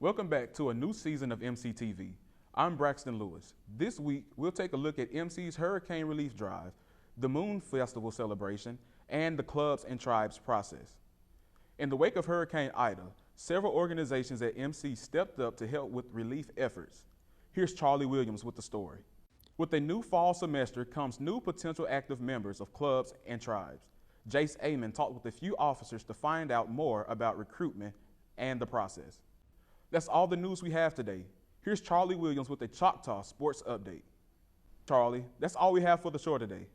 Welcome back to a new season of MCTV. I'm Braxton Lewis. This week, we'll take a look at MC's Hurricane Relief Drive, the Moon Festival celebration, and the Clubs and Tribes process. In the wake of Hurricane Ida, several organizations at MC stepped up to help with relief efforts. Here's Charlie Williams with the story. With a new fall semester comes new potential active members of clubs and tribes. Jace Amon talked with a few officers to find out more about recruitment and the process. That's all the news we have today. Here's Charlie Williams with a Choctaw Sports Update. Charlie, that's all we have for the show today.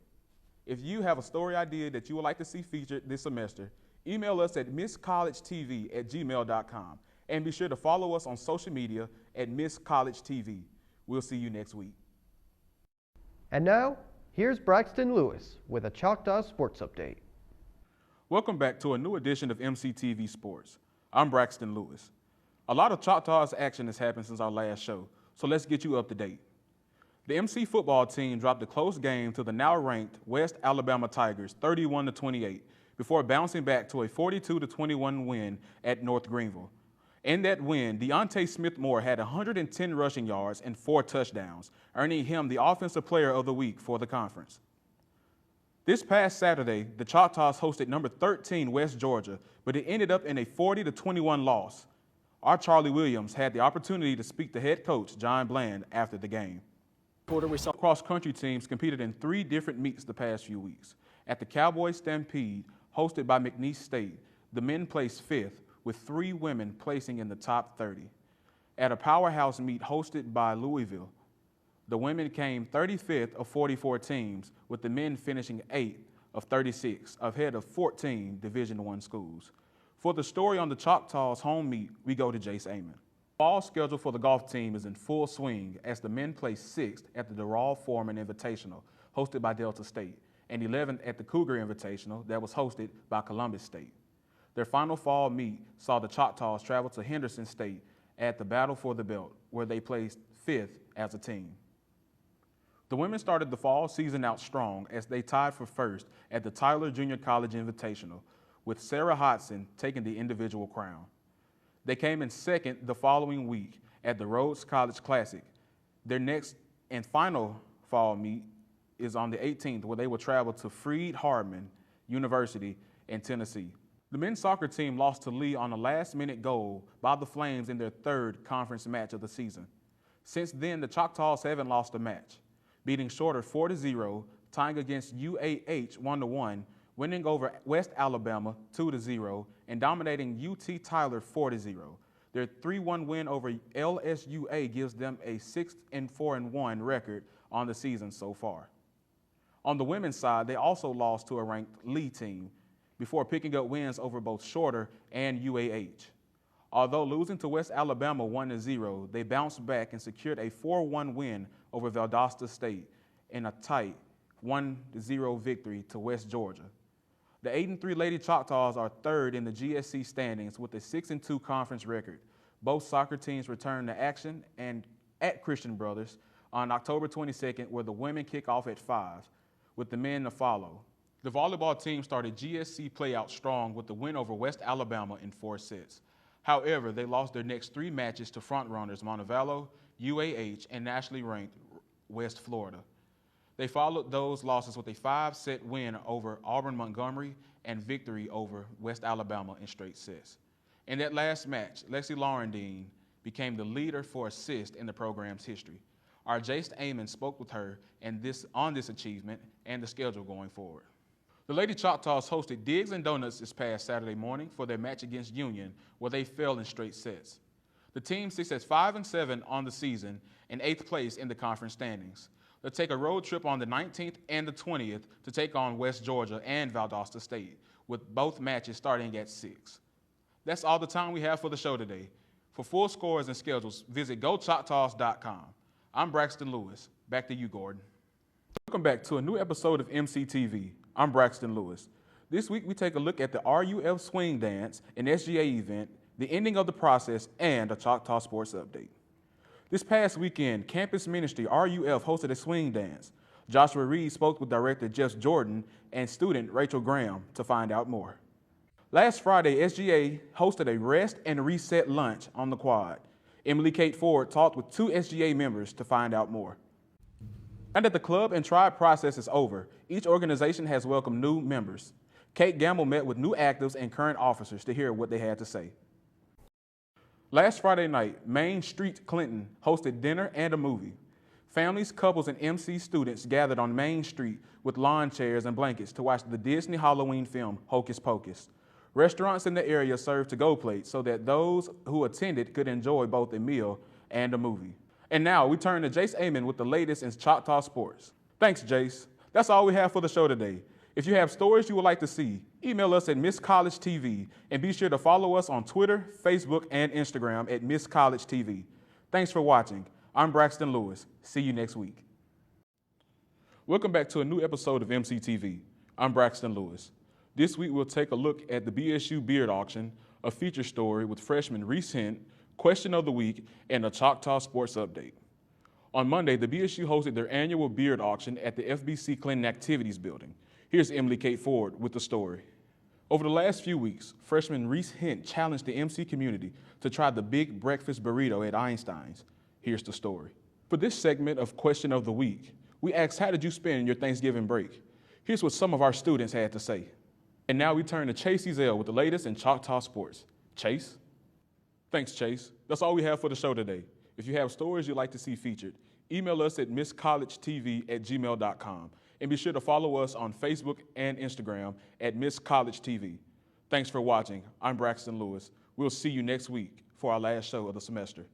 If you have a story idea that you would like to see featured this semester, email us at misscollegetv@gmail.com and be sure to follow us on social media at misscollegetv. We'll see you next week. And now, here's Braxton Lewis with a Choctaw Sports Update. Welcome back to a new edition of MCTV Sports. I'm Braxton Lewis. A lot of Choctaws action has happened since our last show, so let's get you up to date. The MC football team dropped a close game to the now-ranked West Alabama Tigers 31-28 before bouncing back to a 42-21 win at North Greenville. In that win, Deontay Smith-Moore had 110 rushing yards and 4 touchdowns, earning him the Offensive Player of the Week for the conference. This past Saturday, the Choctaws hosted number 13 West Georgia, but it ended up in a 40-21 loss. Our Charlie Williams had the opportunity to speak to head coach John Bland after the game. We saw cross-country teams competed in 3 different meets the past few weeks. At the Cowboy Stampede, hosted by McNeese State, the men placed 5th, with 3 women placing in the top 30. At a powerhouse meet hosted by Louisville, the women came 35th of 44 teams, with the men finishing 8th of 36, ahead of 14 Division I schools. For the story on the Choctaws home meet, we go to Jace Amon. Fall schedule for the golf team is in full swing as the men placed 6th at the Darrell Foreman Invitational, hosted by Delta State, and 11th at the Cougar Invitational that was hosted by Columbus State. Their final fall meet saw the Choctaws travel to Henderson State at the Battle for the Belt, where they placed 5th as a team. The women started the fall season out strong as they tied for 1st at the Tyler Junior College Invitational, with Sarah Hodson taking the individual crown. They came in 2nd the following week at the Rhodes College Classic. Their next and final fall meet is on the 18th, where they will travel to Freed-Hardeman University in Tennessee. The men's soccer team lost to Lee on a last-minute goal by the Flames in their 3rd conference match of the season. Since then, the Choctaws haven't lost a match, beating Shorter 4-0, tying against UAH 1-1, winning over West Alabama 2-0, and dominating UT Tyler 4-0. Their 3-1 win over LSUA gives them a 6-4-1 record on the season so far. On the women's side, they also lost to a ranked Lee team before picking up wins over both Shorter and UAH. Although losing to West Alabama 1-0, they bounced back and secured a 4-1 win over Valdosta State in a tight 1-0 victory to West Georgia. The 8-3 Lady Choctaws are 3rd in the GSC standings with a 6-2 conference record. Both soccer teams return to action and at Christian Brothers on October 22nd, where the women kick off at 5, with the men to follow. The volleyball team started GSC play out strong with the win over West Alabama in 4 sets. However, they lost their next 3 matches to frontrunners Montevallo, UAH, and nationally ranked West Florida. They followed those losses with a 5-set win over Auburn Montgomery and victory over West Alabama in straight sets. In that last match, Lexi Laurendine became the leader for assists in the program's history. Our Jace Amon spoke with her on this achievement and the schedule going forward. The Lady Choctaws hosted Diggs and Donuts this past Saturday morning for their match against Union, where they fell in straight sets. The team sits at 5-7 on the season and 8th place in the conference standings. They'll take a road trip on the 19th and the 20th to take on West Georgia and Valdosta State, with both matches starting at 6. That's all the time we have for the show today. For full scores and schedules, visit GoChoctaws.com. I'm Braxton Lewis. Back to you, Gordon. Welcome back to a new episode of MCTV. I'm Braxton Lewis. This week we take a look at the RUF Swing Dance, an SGA event, the ending of the process, and a Choctaw Sports Update. This past weekend, Campus Ministry RUF hosted a swing dance. Joshua Reed spoke with Director Jeff Jordan and student Rachel Graham to find out more. Last Friday, SGA hosted a rest and reset lunch on the quad. Emily Kate Ford talked with 2 SGA members to find out more. Now that the club and tribe process is over, each organization has welcomed new members. Kate Gamble met with new actives and current officers to hear what they had to say. Last Friday night, Main Street Clinton hosted dinner and a movie. Families, couples, and MC students gathered on Main Street with lawn chairs and blankets to watch the Disney Halloween film Hocus Pocus. Restaurants in the area served to-go plates so that those who attended could enjoy both a meal and a movie. And now we turn to Jace Amon with the latest in Choctaw sports. Thanks, Jace. That's all we have for the show today. If you have stories you would like to see, email us at Miss College TV and be sure to follow us on Twitter, Facebook, and Instagram at Miss College TV. Thanks for watching. I'm Braxton Lewis. See you next week. Welcome back to a new episode of MCTV. I'm Braxton Lewis. This week we'll take a look at the BSU Beard Auction, a feature story with freshman Reese Hent, Question of the Week, and a Choctaw Sports Update. On Monday, the BSU hosted their annual beard auction at the FBC Clinton Activities Building. Here's Emily Kate Ford with the story. Over the last few weeks, freshman Reese Hent challenged the MC community to try the big breakfast burrito at Einstein's. Here's the story. For this segment of Question of the Week, we asked, how did you spend your Thanksgiving break? Here's what some of our students had to say. And now we turn to Chase Ezel with the latest in Choctaw sports. Chase? Thanks, Chase. That's all we have for the show today. If you have stories you'd like to see featured, email us at misscollegetv@gmail.com. And be sure to follow us on Facebook and Instagram at Miss College TV. Thanks for watching. I'm Braxton Lewis. We'll see you next week for our last show of the semester.